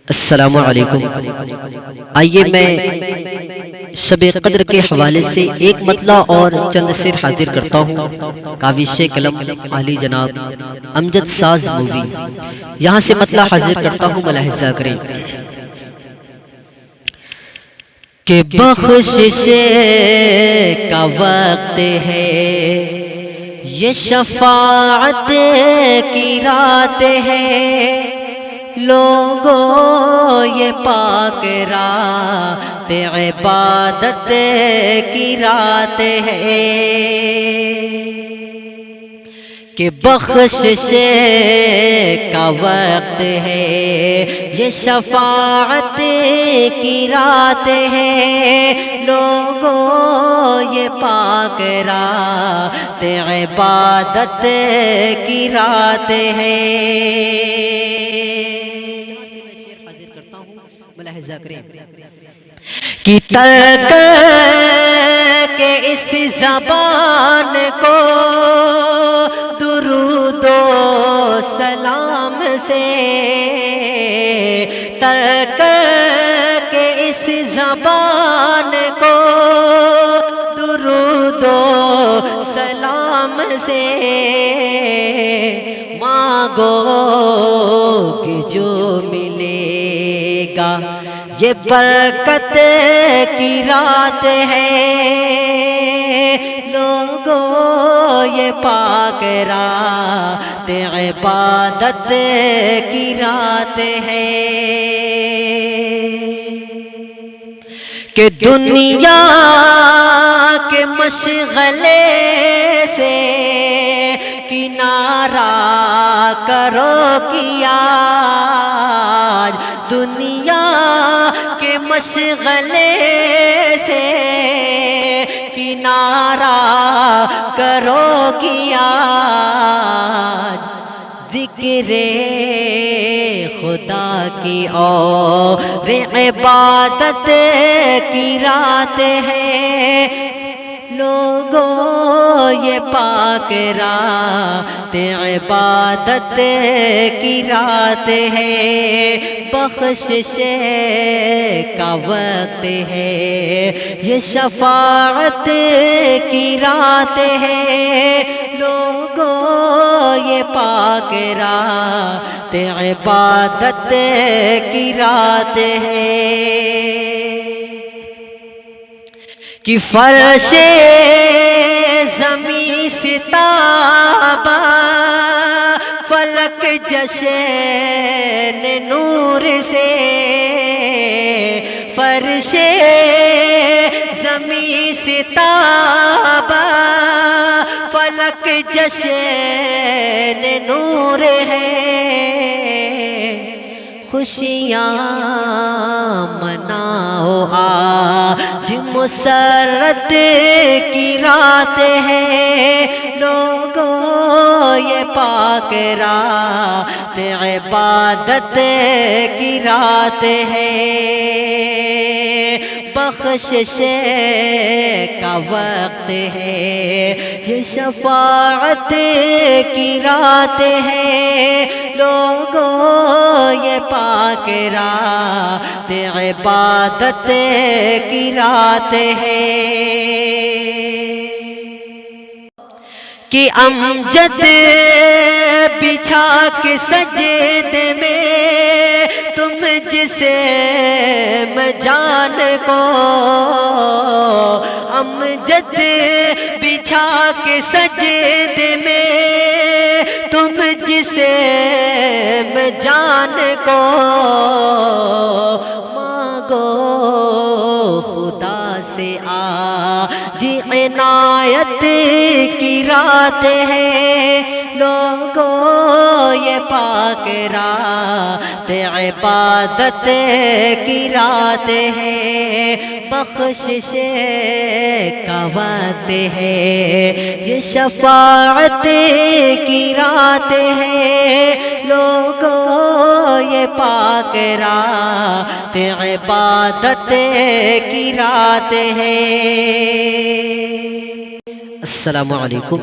السلام علیکم۔ آئیے میں شب قدر کے حوالے سے ایک مطلع اور چند سر حاضر کرتا ہوں۔ کاوش قلم عالی جناب امجد ساز مووی، یہاں سے مطلع حاضر کرتا ہوں، ملاحظہ کریں کہ بخشش کا وقت ہے، یہ شفاعت کی رات ہے، لوگوں یہ پاک رات عبادت کی رات ہے کہ بخشش کا وقت ہے، یہ شفاعت کی رات ہے، لوگوں یہ پاک رات عبادت کی رات ہے۔ یہاں سے میں شعر حاضر کرتا ہوں، ملاحظہ کریں کہ ترک کے اس زبان کو درود و سلام سے، ترک کے اس زبان کو درود و سلام سے، مانگو کہ جو ملے گا یہ برکت کی رات ہے، لوگوں یہ پاک رات عبادت کی رات ہے کہ دنیا کے مشغلے سے کنارہ کرو کیا، دنیا کے مشغلے سے کنارہ کرو کیا، ذکر خدا کی اور عبادت کی رات ہے، لوگوں یہ پاک رات عبادت کی رات ہے، بخشش کا وقت ہے، یہ شفاعت کی رات ہے، لوگوں یہ پاک رات عبادت کی رات ہے کہ فرش زمین ستابہ فلک جشن نور سے، فرش زمین ستابہ فلک جشن نور ہے، خوشیاں مناؤ آج مسرت کی رات ہے، لوگوں یہ پاک رات عبادت کی رات ہے، بخشش کا وقت ہے، یہ شفاعت کی رات ہے، لوگوں یہ پاک رات عبادت کی رات ہے کہ امجد بچھا کے سجدے میں تم جسے جان کو، امجد بچھا کے سجدے میں تم جسے جان کو، مانگو خدا سے آج عنایت کی رات ہے، لوگوں یہ پاک رات عبادت کی رات ہے، بخشش کا وقت ہے، یہ شفاعت کی رات ہے، لوگوں یہ پاک رات عبادت کی رات ہے۔ السلام علیکم۔